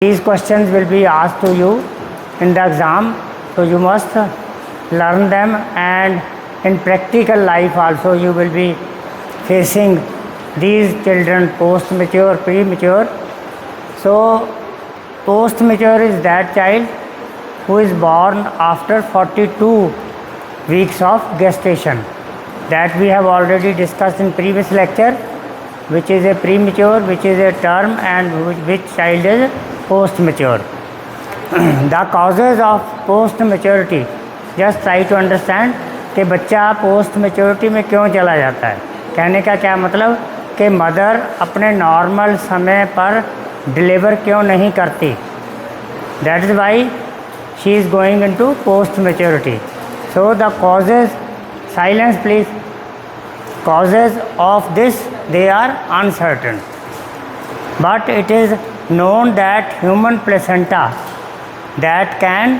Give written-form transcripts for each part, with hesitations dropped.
These questions will be asked to you in the exam, so you must learn them, and in practical life also you will be facing these children, post mature, premature. So post mature is that child who is born after 42 weeks of gestation, that we have already discussed in previous lecture, which is a premature, which is a term, and which child is post mature. The causes of post maturity, just try to understand कि बच्चा post maturity में क्यों चला जाता है. कहने का क्या मतलब कि मदर अपने नॉर्मल समय पर डिलीवर क्यों नहीं करती. That is why she is going into post maturity. So the causes, silence please, causes of this they are uncertain, but it is known that human placenta that can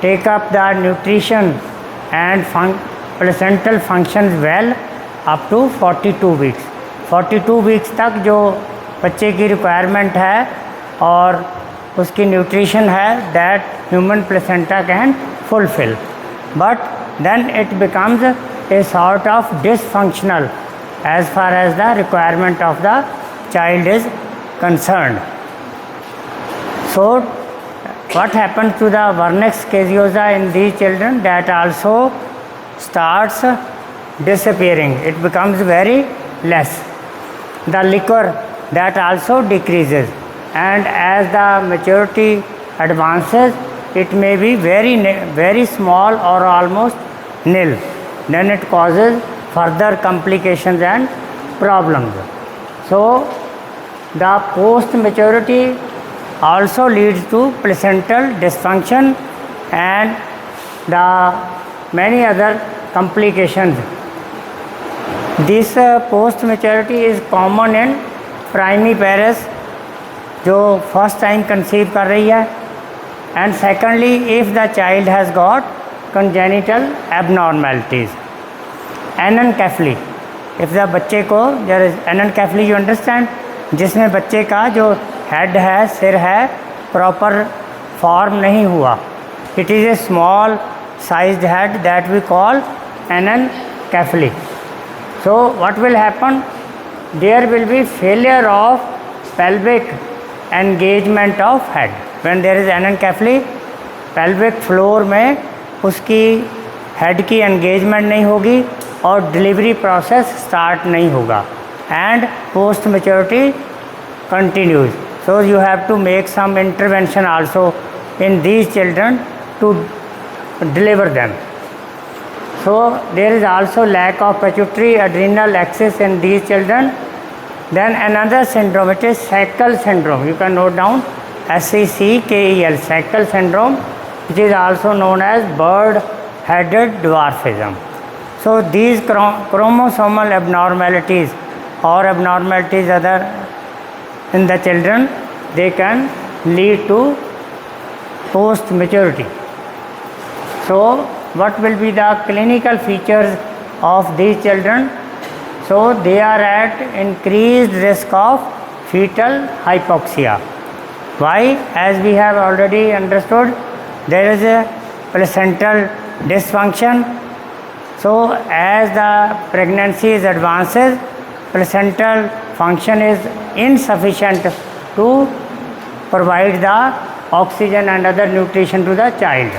take up the nutrition and placental functions well up to 42 weeks. 42 weeks तक जो बच्चे की requirement है और उसकी nutrition है, that human placenta can fulfill, but then it becomes a sort of dysfunctional as far as the requirement of the child is concerned. So what happens to the vernix caseosa in these children? That also starts disappearing, it becomes very less. The liquor, that also decreases, and as the maturity advances it may be very small or almost nil. Then it causes further complications and problems. So the post maturity also leads to placental dysfunction and the many other complications. This post maturity is common in primiparous जो first time conceive कर रही है, and secondly if the child has got congenital abnormalities. Anencephaly, if the बच्चे को, there is anencephaly, you understand, जिसमें बच्चे का जो हेड है, सिर है, प्रॉपर फॉर्म नहीं हुआ. It is a small sized head that we call anencephaly. So what will happen? There will be failure of pelvic engagement of head. When there is anencephaly, pelvic floor में उसकी head की engagement नहीं होगी और delivery process start नहीं होगा, and post maturity continues. So you have to make some intervention also in these children to deliver them. So there is also lack of pituitary adrenal axis in these children. Then another syndrome, it is Shackle syndrome. You can note down SCCKEL, Shackle syndrome, which is also known as bird-headed dwarfism. So these chromosomal abnormalities or abnormalities other in the children, they can lead to post maturity. So what will be the clinical features of these children? So they are at increased risk of fetal hypoxia. Why? As we have already understood, there is a placental dysfunction. So as the pregnancy is advances, placental function is insufficient to provide the oxygen and other nutrition to the child.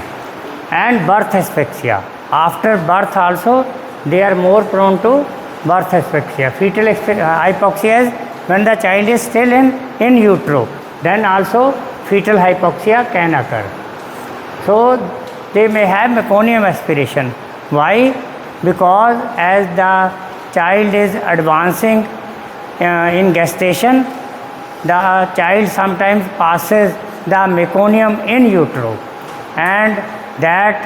And birth asphyxia. After birth also they are more prone to birth asphyxia. Fetal hypoxia is when the child is still in utero, then also fetal hypoxia can occur. So they may have meconium aspiration. Why? Because as the child is advancing in gestation, the child sometimes passes the meconium in utero, and that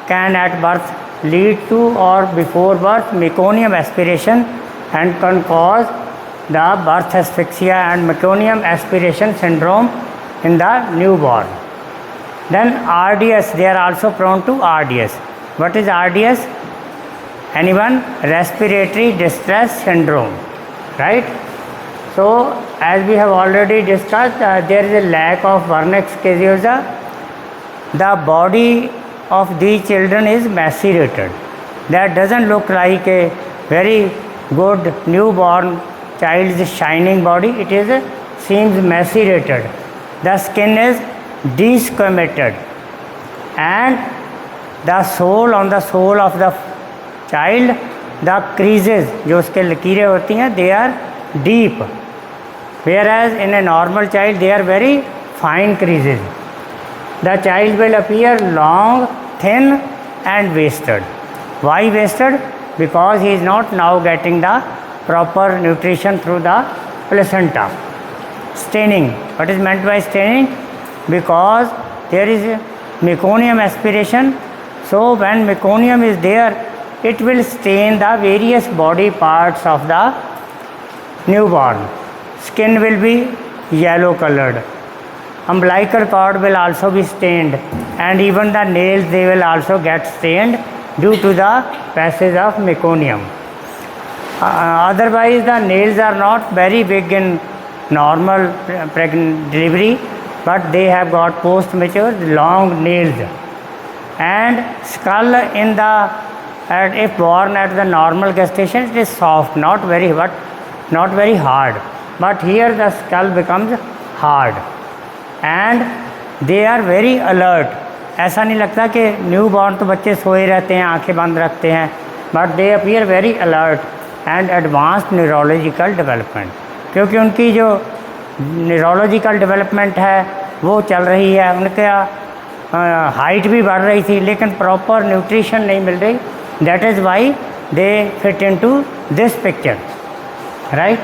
can at birth lead to or before birth meconium aspiration and can cause the birth asphyxia and meconium aspiration syndrome in the newborn. Then RDS, they are also prone to RDS. What is RDS? Anyone? Respiratory distress syndrome, right? So as we have already discussed, there is a lack of vernix caseosa. The body of these children is macerated. That doesn't look like a very good newborn child's shining body. It is seems macerated. The skin is desquamated, and the sole on the sole of the child, the creases जो उसके लकीरें होती हैं, they are deep, whereas in a normal child they are very fine creases. The child will appear long, thin and wasted. Why wasted? Because he is not now getting the proper nutrition through the placenta. Staining. What is meant by staining? Because there is meconium aspiration. So when meconium is there, it will stain the various body parts of the newborn. Skin will be yellow colored. Umbilical cord will also be stained, and even the nails, they will also get stained due to the passage of meconium. Otherwise the nails are not very big in normal pregnant delivery, but they have got post mature long nails. And skull in the if born at the normal gestation, it is soft, not very hard, but here the skull becomes hard and they are very alert. ऐसा नहीं लगता कि new born तो बच्चे सोए रहते हैं, आंखें बंद रखते हैं, but they appear very alert and advanced neurological development, क्योंकि उनकी जो न्यूरोलॉजिकल डेवलपमेंट है वो चल रही है, उनका हाइट भी बढ़ रही थी, लेकिन प्रॉपर न्यूट्रिशन नहीं मिल रही. That is why they fit into this picture, right.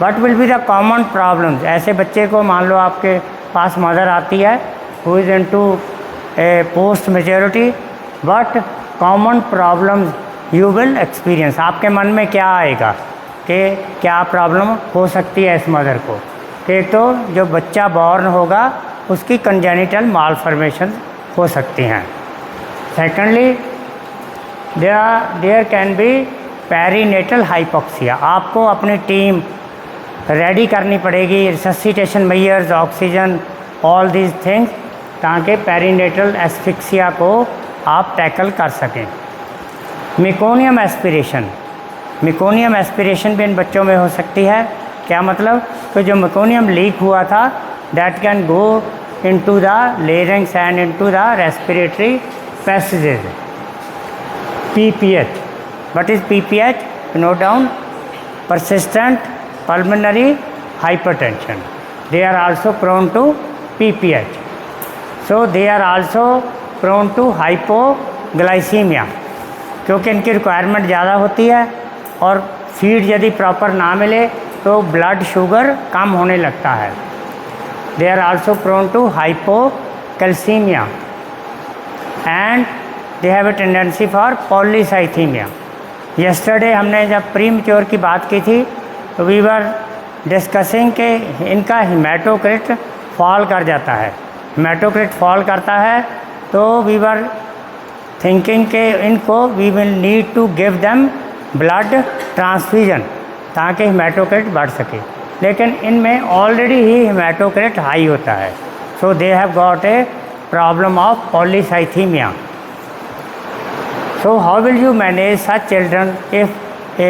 What will be the common problems? ऐसे बच्चे को मान लो आपके पास मदर आती है who is into A post maturity, but common problems you will experience. आपके मन में क्या आएगा कि क्या प्रॉब्लम हो सकती है इस मदर को? कि तो जो बच्चा बॉर्न होगा उसकी कंजेनिटल मालफॉर्मेशन हो सकती हैं. Secondly there can be perinatal hypoxia. आपको अपनी टीम रेडी करनी पड़ेगी, resuscitation measures, oxygen, all these things, ताकि पेरीनेटल एस्फिक्सिया को आप टैकल कर सकें. मेकोनियम एस्पिरेशन, मेकोनियम एस्पिरेशन भी इन बच्चों में हो सकती है. क्या मतलब? तो जो मेकोनियम लीक हुआ था that can go into the larynx and into the respiratory passages. PPH. What is PPH? Note down. Persistent pulmonary hypertension. They are also prone to PPH. So they are also prone to hypoglycemia, क्योंकि इनकी requirement ज़्यादा होती है और feed यदि proper ना मिले तो ब्लड शुगर कम होने लगता है. They are also prone to hypocalcemia and they have a tendency for polycythemia. Yesterday हमने जब प्रीमेच्योर की बात की थी तो वी वर डिस्कसिंग कि इनका हेमाटोक्रिट फॉल कर जाता है. हेमाटोक्रिट फॉल करता है तो वी वर थिंकिंग कि इनको we will need to give them blood transfusion ताकि हेमाटोक्रिट बढ़ सके, लेकिन इनमें ऑलरेडी ही हेमाटोक्रिट हाई होता है. So they have got a problem of polycythaemia. So how will you manage such children if a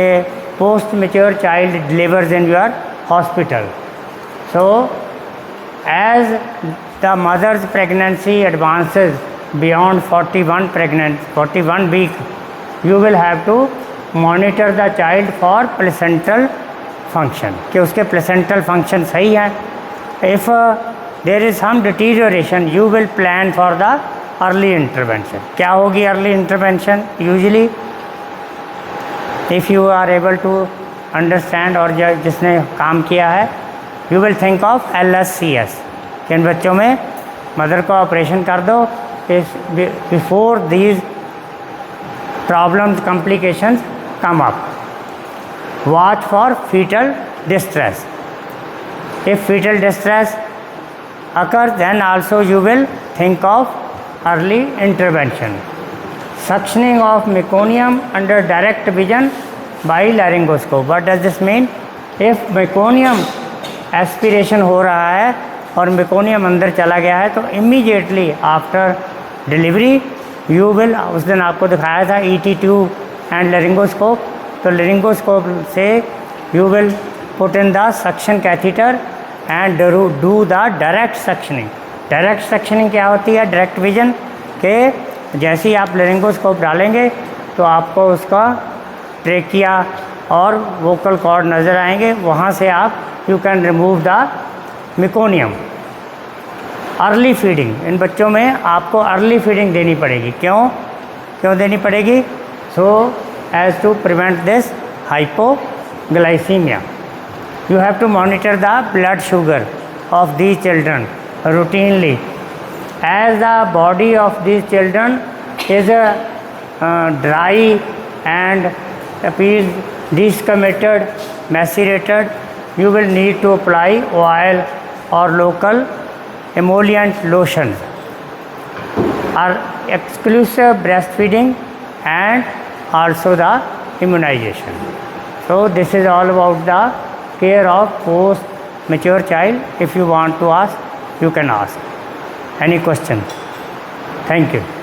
post-mature child delivers in your hospital? So as the mother's pregnancy advances beyond 41 week, you will have to monitor the child for placental function, कि उसके placental function सही है. If there is some deterioration, you will plan for the early intervention. क्या होगी early intervention? Usually if you are able to understand, और जिसने काम किया है, you will think of LSCS. इन बच्चों में मदर का ऑपरेशन कर दो before these problems complications come up. Watch for fetal distress. If fetal distress occurs, then also you will think of early intervention. Suctioning of meconium under direct vision by laryngoscope. What does this mean? If meconium aspiration हो रहा है और meconium अंदर चला गया है, तो immediately after delivery you will, उस दिन आपको दिखाया था ET ट्यूब एंड लेरिंगोस्कोप, तो लेरिंगोस्कोप से you will put in the suction catheter and do the direct suctioning. Direct suctioning क्या होती है? डायरेक्ट विजन के जैसे ही आप लेरिंगोस्कोप डालेंगे तो आपको उसका ट्रेकिया और वोकल कॉर्ड नज़र आएंगे, वहाँ से आप you can remove the meconium. Early feeding, इन बच्चों में आपको अर्ली फीडिंग देनी पड़ेगी। क्यों देनी पड़ेगी? So as to prevent this hypoglycemia. You have to monitor the blood sugar of these children routinely, as the body of these children is dry and appears desquamated, macerated. You will need to apply oil or local emollient lotion. Are exclusive breastfeeding and also the immunization. So this is all about the care of post mature child. If you want to ask, you can ask any question. Thank you.